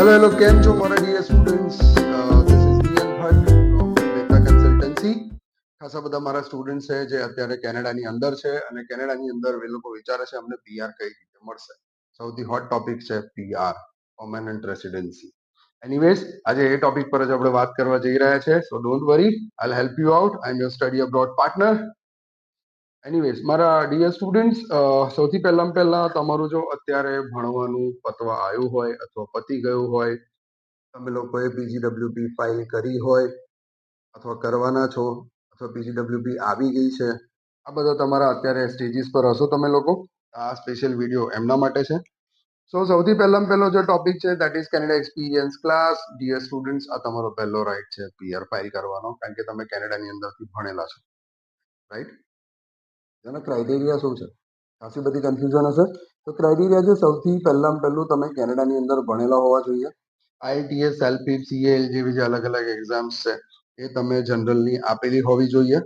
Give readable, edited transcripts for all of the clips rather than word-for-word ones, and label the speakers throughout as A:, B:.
A: Hello કેમ છો મારા dear students? This is Niyan Bhatt from Beta consultancy. ખાસા બધા મારા સ્ટુડન્ટ છે જે અત્યારે કેનેડાની અંદર છે અને કેનેડાની અંદર એ લોકો વિચારે છે અમને પીઆર કઈ રીતે મળશે. સૌથી હોટ ટોપિક છે પીઆર, પરમેનન્ટ રેસિડેન્સી. એનીવેઝ, આજે એ ટોપિક પર જ આપણે વાત કરવા જઈ રહ્યા છે. સો don't worry, I help you out. I M your study abroad partner. Anyways, મારા ડિયર સ્ટુડન્ટ્સ, સૌથી પહેલા તમારું જો અત્યારે ભણવાનું પતવા આવ્યું હોય અથવા પતી ગયું હોય, તમે લોકોએ પીજીડબ્લ્યુપી ફાઇલ કરી હોય અથવા કરવાના છો અથવા પીજીડબ્લ્યુપી આવી ગઈ છે, આ બધા તમારા અત્યારે સ્ટેજીસ પર હશો તમે લોકો. આ સ્પેશિયલ વિડીયો એમના માટે છે. સૌથી પહેલો જે ટોપિક છે that is Canada experience class. Dear students, આ તમારો પહેલો રાઇટ છે પીઆર ફાઇલ કરવાનો, કારણ કે તમે કેનેડાની અંદરથી ભણેલા છો, રાઈટ? એના ક્રાઇટેરિયા શું છે? ખાસી બધી કન્ફ્યુઝન હશે. તો ક્રાઇટેરિયા છે, સૌથી પહેલું તમે કેનેડાની અંદર ભણેલા હોવા જોઈએ. આઈટીએસ, એલપીપ, સીએલ જેવી જે અલગ અલગ એક્ઝામ્સ છે એ તમે જનરલની આપેલી હોવી જોઈએ.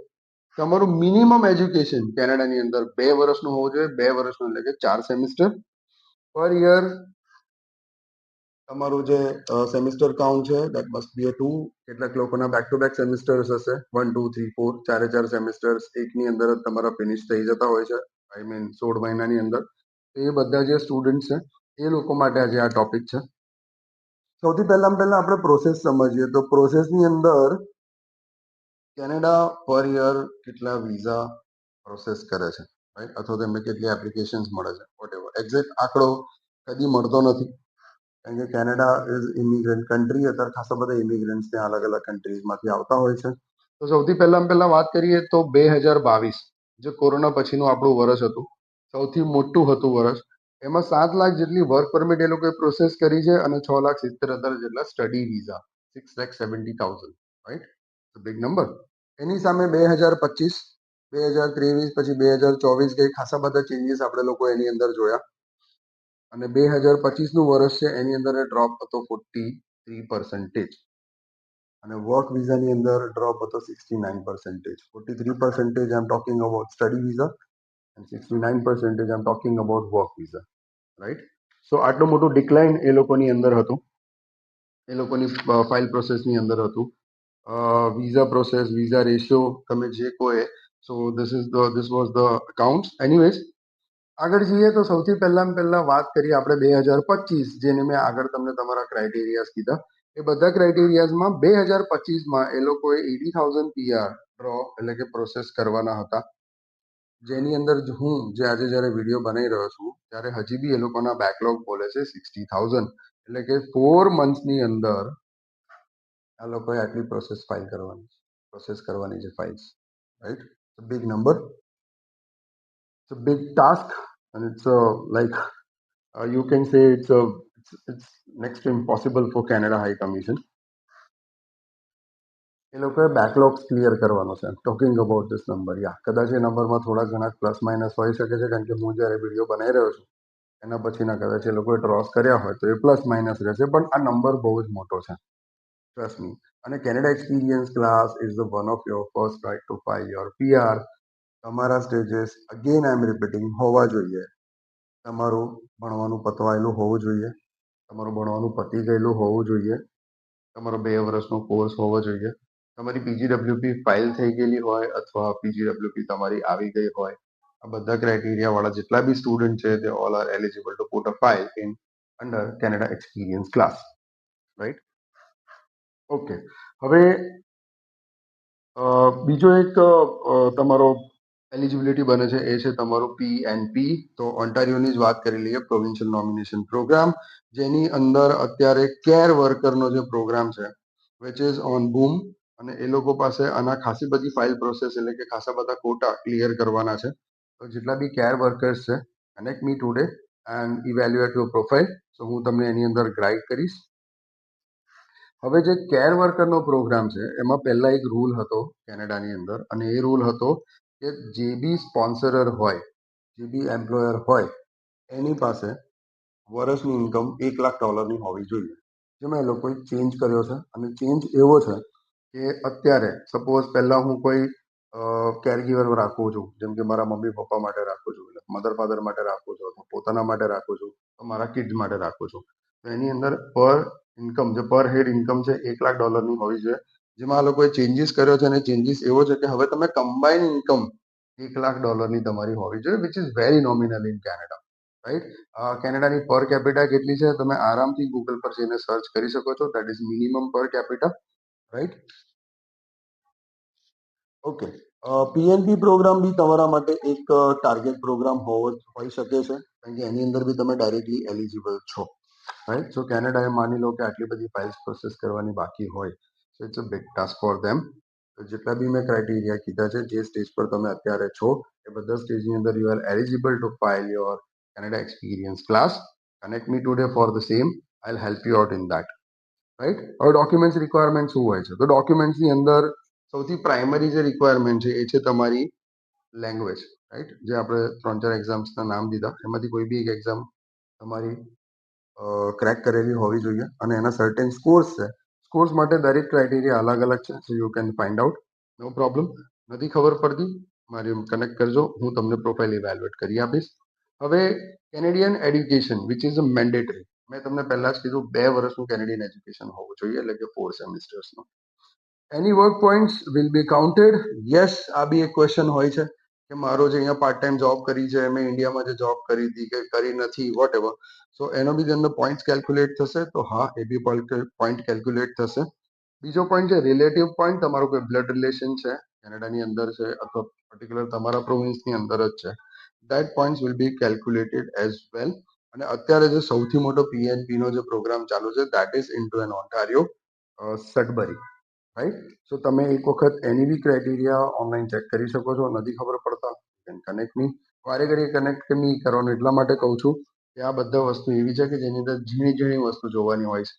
A: તમારું મિનિમમ એજ્યુકેશન કેનેડાની અંદર 2 વર્ષનું હોવું જોઈએ. 2 વર્ષનું એટલે કે 4 સેમિસ્ટર પર યર. તમારું જે સેમિસ્ટર કાઉન્ટ છે દેટ મસ્ટ બી 2. કેટલાક લોકોના બેક ટુ બેક સેમિસ્ટર્સ હશે, 1 2 3 4, ચારે 4 સેમિસ્ટર્સ એકની અંદર જ તમારા ફિનિશ થઈ જતા હોય છે. આઈ મીન 16 મહિનાની અંદર. એ બધા જે સ્ટુડન્ટ છે એ લોકો માટે આજે આ ટોપિક છે. સૌથી પહેલા આપણે પ્રોસેસ સમજીએ. તો પ્રોસેસની અંદર કેનેડા પર યર કેટલા વિઝા પ્રોસેસ કરે છે, રાઈટ? અથવા તો એમને કેટલી એપ્લિકેશન્સ મળે છે, વોટેવર. એક્ઝેક્ટ આંકડો કદી મળતો નથી, કારણ કે કેનેડા ઇઝ ઇમિગ્રન્ટ કન્ટ્રી. અત્યારે ખાસા બધા ઇમિગ્રન્ટ્સ ત્યાં અલગ અલગ કન્ટ્રીઝમાંથી આવતા હોય છે. તો સૌથી પહેલા વાત કરીએ તો 2022 જે કોરોના પછીનું આપણું વર્ષ હતું, સૌથી મોટું હતું વર્ષ. એમાં 7 લાખ જેટલી વર્ક પરમિટ એ લોકોએ પ્રોસેસ કરી છે અને 6,70,000 જેટલા study visa, 6,70,000, right? Big number. એની સામે 2025, 2023 પછી 2024 ગઈ, ખાસા બધા ચેન્જીસ આપણે લોકો એની અંદર જોયા. અને 2025નું વર્ષ છે એની અંદર ડ્રોપ હતો 43%. અને વર્ક વિઝાની અંદર ડ્રોપ હતો 69%. 43% I am talking about study visa and 69% I am talking about work visa, right? So આટલું મોટું ડિક્લાઇન એ લોકોની અંદર હતું, એ લોકોની ફાઇલ પ્રોસેસની અંદર હતું. વિઝા પ્રોસેસ, વિઝા રેશિયો, તમે જે કહો એ. So this was the accounts. Anyways, આગળ જઈએ તો સૌથી પહેલા વાત કરીએ આપણે 2025, જેને મેં આગળ તમને તમારા ક્રાઇટેરિયાઝ કીધા. એ બધા ક્રાઇટેરિયાઝમાં 2025માં એ લોકોએ 80,000 પીઆર ડ્રો એટલે કે પ્રોસેસ કરવાના હતા. જેની અંદર હું જે આજે જ્યારે વિડીયો બનાવી રહ્યો છું ત્યારે હજી બી એ લોકોના બેકલોગ બોલે છે 60,000. એટલે કે 4 મંથની અંદર આ લોકોએ આટલી પ્રોસેસ કરવાની છે files, right? Big number, it's a big task, and it's like you can say it's next to impossible for Canada High Commission. એ લોકોએ બેકલોગ્સ ક્લિયર કરવાનો છે. ટોકિંગ અબાઉટ ધીસ નંબર, યા કદાચ એ નંબરમાં થોડા ઘણા પ્લસ માઇનસ હોઈ શકે છે, કારણ કે હું જ્યારે વિડીયો બનાવી રહ્યો છું એના પછીના કદાચ એ લોકોએ ક્રોસ કર્યા હોય તો એ પ્લસ માઇનસ રહેશે, પણ આ નંબર બહુ જ મોટો છે, ટ્રસ્ટ મી. અને Canada experience class is the one of your first right to file your PR. તમારા stages again I am repeating હોવા જોઈએ. તમારું ભણવાનું પતવાયેલું હોવું જોઈએ, તમારું ભણવાનું પતી ગયેલું હોવું જોઈએ, તમારો 2 વર્ષનો કોર્સ હોવો જોઈએ, તમારી પીજીડબ્લ્યુપી ફાઇલ થઈ ગયેલી હોય અથવા પીજીડબ્લ્યુપી તમારી આવી ગઈ હોય. આ બધા ક્રાઇટેરિયા વાળા જેટલા બી સ્ટુડન્ટ છે તે all are eligible two put a file in under Canada experience class, right? Okay, હવે બીજો એક તમારો એલિજિબિલિટી બને છે એ છે તમારું PNP. તો ઓન્ટારિયોની જ વાત કરી લઈએ, પ્રોવિન્શિયલ નોમિનેશન પ્રોગ્રામ, જેની અંદર અત્યારે કેર વર્કરનો જે પ્રોગ્રામ છે વિચ ઇઝ ઓન બૂમ. અને એ લોકો પાસે આના ખાસી બધી ફાઇલ પ્રોસેસ એટલે કે ખાસા બધા કોટા ક્લિયર કરવાના છે. તો જેટલા બી કેર વર્કર્સ છે, connect me today and evaluate your profile. So હું તમને એની અંદર ગાઈડ કરીશ. હવે જે કેર વર્કરનો પ્રોગ્રામ છે એમાં પહેલા એક રૂલ હતો કેનેડાની અંદર, અને એ રૂલ હતો કે જે બી સ્પોન્સરર હોય, જે બી એમ્પ્લોયર હોય, એની પાસે વર્ષની ઇન્કમ $1,00,000 હોવી જોઈએ. જેમાં એ લોકોએ ચેન્જ કર્યો છે, અને ચેન્જ એવો છે કે અત્યારે સપોઝ પહેલાં હું કોઈ કેરગીવર રાખું છું, જેમ કે મારા મમ્મી પપ્પા માટે રાખું છું, એટલે મધર ફાધર માટે રાખું છું, અથવા પોતાના માટે રાખું છું, તો મારા કિડ્સ માટે રાખું છું. તો એની અંદર પર ઇન્કમ જે પર હેડ ઇન્કમ છે $1,00,000 હોવી જોઈએ, જેમાં આ લોકોએ ચેન્જીસ કર્યો છે અને ચેન્જીસ એવો છે કે હવે તમે કમ્બાઈન ઇન્કમ $1,00,000 તમારી હોવી જોઈએ, which is very nominal in Canada, right. કેનેડાની પર કેપિટા કેટલી છે તમે આરામથી ગૂગલ પર જઈને સર્ચ કરી શકો છો. That is minimum per capita, right. Okay. PNP program બી તમારા માટે એક ટાર્ગેટ પ્રોગ્રામ હોઈ શકે છે, કારણ કે એની અંદર બી તમે ડાયરેક્ટલી એલિજિબલ છો, રાઈટ. સો કેનેડાએ માની લો કે આટલી બધી ફાઇલ્સ પ્રોસેસ કરવાની બાકી હોય, so it's a big task for them. તો જેટલા બી મેં ક્રાઇટેરિયા કીધા છે, જે સ્ટેજ પર તમે અત્યારે છો એ બધા સ્ટેજની અંદર you are eligible to file your Canada experience class. Connect me today for the same. I will help you out in that, right. હવે ડોક્યુમેન્ટ્સ રિક્વાયરમેન્ટ શું હોય છે? તો ડોક્યુમેન્ટ્સની અંદર સૌથી પ્રાઇમરી જે રિક્વાયરમેન્ટ છે એ છે તમારી લેંગ્વેજ, રાઈટ. જે આપણે 3-4 એક્ઝામ્સના નામ દીધા, એમાંથી કોઈ બી એક એક્ઝામ તમારી ક્રેક કરેલી હોવી જોઈએ અને એના સર્ટેન સ્કોર્સ છે. સ્કોર્સ માટે દરેક ક્રાઇટેરિયા અલગ અલગ છે, so you can find out. No problem. નથી ખબર પડતી મારી કનેક્ટ કરજો, હું તમને પ્રોફાઇલ ઇવેલ્યુએટ કરી આપીશ. હવે Canadian education which is a mandatory. મેં તમને પહેલા જ કીધું 2 વર્ષનું કેનેડિયન એજ્યુકેશન હોવું જોઈએ, એટલે કે 4 સેમિસ્ટર્સનું. એની work points will be counted. Yes, આ બી એક ક્વેશ્ચન હોય છે કે મારો જે અહીંયા પાર્ટ ટાઈમ જોબ કરી છે, મેં ઇન્ડિયામાં જે જોબ કરી હતી કે કરી નથી, વોટ એવર, સો એનો બી અંદર પોઈન્ટ્સ કેલ્ક્યુલેટ થશે. તો હા, એ બી પોઈન્ટ કેલ્ક્યુલેટ થશે. બીજો પોઈન્ટ છે રિલેટિવ પોઈન્ટ. તમારો કોઈ બ્લડ રિલેશન છે, કેનેડાની અંદર છે અથવા પર્ટિક્યુલર તમારા પ્રોવિન્સની અંદર જ છે, that points will B calculated as well. અને અત્યારે જે સૌથી મોટો પીએનપી નો જે પ્રોગ્રામ ચાલુ છે, that is into an Ontario Sudbury, right. So તમે એક વખત એની બી ક્રાઇટેરિયા ઓનલાઈન ચેક કરી શકો છો. નથી ખબર પડતા કનેક્ટ મી. વારે ઘડી કનેક્ટ નહીં કરવાનું એટલા માટે કહું છું કે આ બધા વસ્તુ એવી છે કે જેની અંદર ઝીણી ઝીણી વસ્તુ જોવાની હોય છે.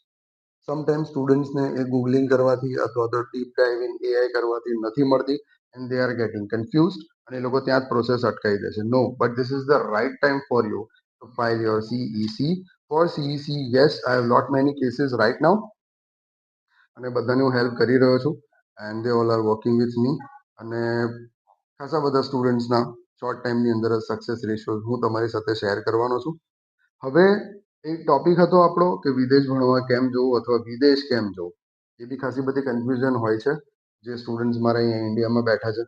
A: સમટાઈમ સ્ટુડન્ટ્સને એ ગૂગલિંગ કરવાથી અથવા તો ડીપ ડાઇવ ઇન એઆઈ કરવાથી નથી મળતી, and they are getting confused અને એ લોકો ત્યાં જ પ્રોસેસ અટકાવી દે છે. No, but this is the right time for you to file your CEC. For CEC, yes, I have lot many cases right now અને બધાને હું હેલ્પ કરી રહ્યો છું, and they all are working with me. અને ખાસા બધા સ્ટુડન્ટ્સના short ટાઈમની અંદર જ સક્સેસ રેશિયો હું તમારી સાથે શેર કરવાનો છું. હવે એક ટોપિક હતો આપણો કે વિદેશ ભણવા કેમ જવું અથવા વિદેશ કેમ જવું. એ બી ખાસી બધી કન્ફ્યુઝન હોય છે જે સ્ટુડન્ટ્સ મારા અહીંયા ઇન્ડિયામાં બેઠા છે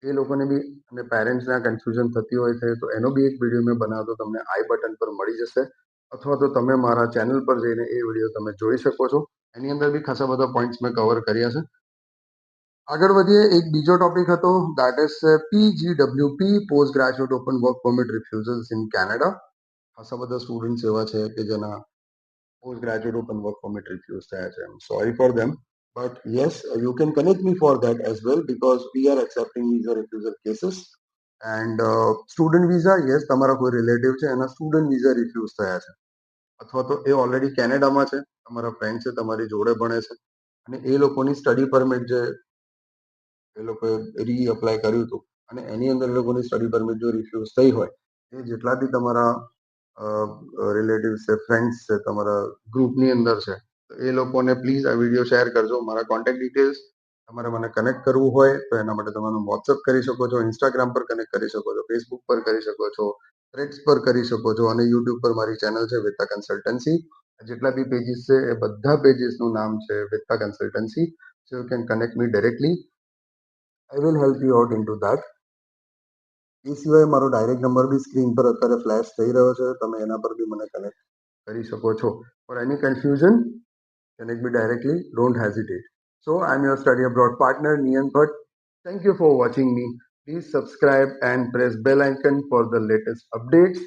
A: એ લોકોને બી અને પેરેન્ટ્સને આ કન્ફ્યુઝન થતી હોય છે. તો એનો બી એક વિડીયો મેં બનાવતો તમને આઈ બટન પર મળી જશે, અથવા તો તમે મારા ચેનલ પર જઈને એ વિડીયો તમે જોઈ શકો છો. એની અંદર બી ખાસા બધા પોઈન્ટ્સ મેં કવર કર્યા છે. આગળ વધીએ. એક બીજો ટોપિક હતો, that is PGWP, post graduate open work permit refusals in Canada. ખાસા બધા સ્ટુડન્ટ્સ એવા છે કે જેના post graduate open work permit refuse થયા છે. Sorry for them, but yes, you can connect me for that as well, because we are accepting visa refusal cases. And student visa, yes, તમારા કોઈ relative છે એના student visa refuse થયા છે, અથવા તો એ ઓલરેડી કેનેડામાં છે, તમારા ફ્રેન્ડ છે, તમારી જોડે ભણે છે અને એ લોકોની સ્ટડી પરમિટ જે એ લોકોએ રીઅપ્લાય કર્યું હતું અને એની અંદર એ લોકોની સ્ટડી પરમિટ જો રિફ્યુઝ થઈ હોય, એ જેટલા બી તમારા રિલેટિવ્સ છે, ફ્રેન્ડ્સ છે, તમારા ગ્રુપની અંદર છે, તો એ લોકોને પ્લીઝ આ વિડીયો શેર કરજો. મારા કોન્ટેક્ટ ડિટેલ્સ, તમારે મને કનેક્ટ કરવું હોય તો એના માટે તમે વોટ્સઅપ કરી શકો છો, ઇન્સ્ટાગ્રામ પર કનેક્ટ કરી શકો છો, ફેસબુક પર કરી શકો છો, થ્રેડ્સ પર કરી શકો છો અને યુટ્યુબ પર મારી ચેનલ છે વિત્તા કન્સલ્ટન્સી. જેટલા બી પેજીસ છે એ બધા પેજીસનું નામ છે Vitta consultancy. So you can connect me directly. I will help you out in to that. એ સિવાય મારો ડાયરેક્ટ નંબર બી સ્ક્રીન પર અત્યારે ફ્લેશ થઈ રહ્યો છે, તમે એના પર બી મને કનેક્ટ કરી શકો છો. Four any confusion, connect me directly. Don't hesitate. So I'm your study abroad partner, Nian Bhatt. Thank you for watching me. Please subscribe and press bell icon for the latest updates.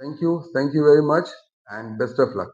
A: Thank you. Thank you very much and best of luck.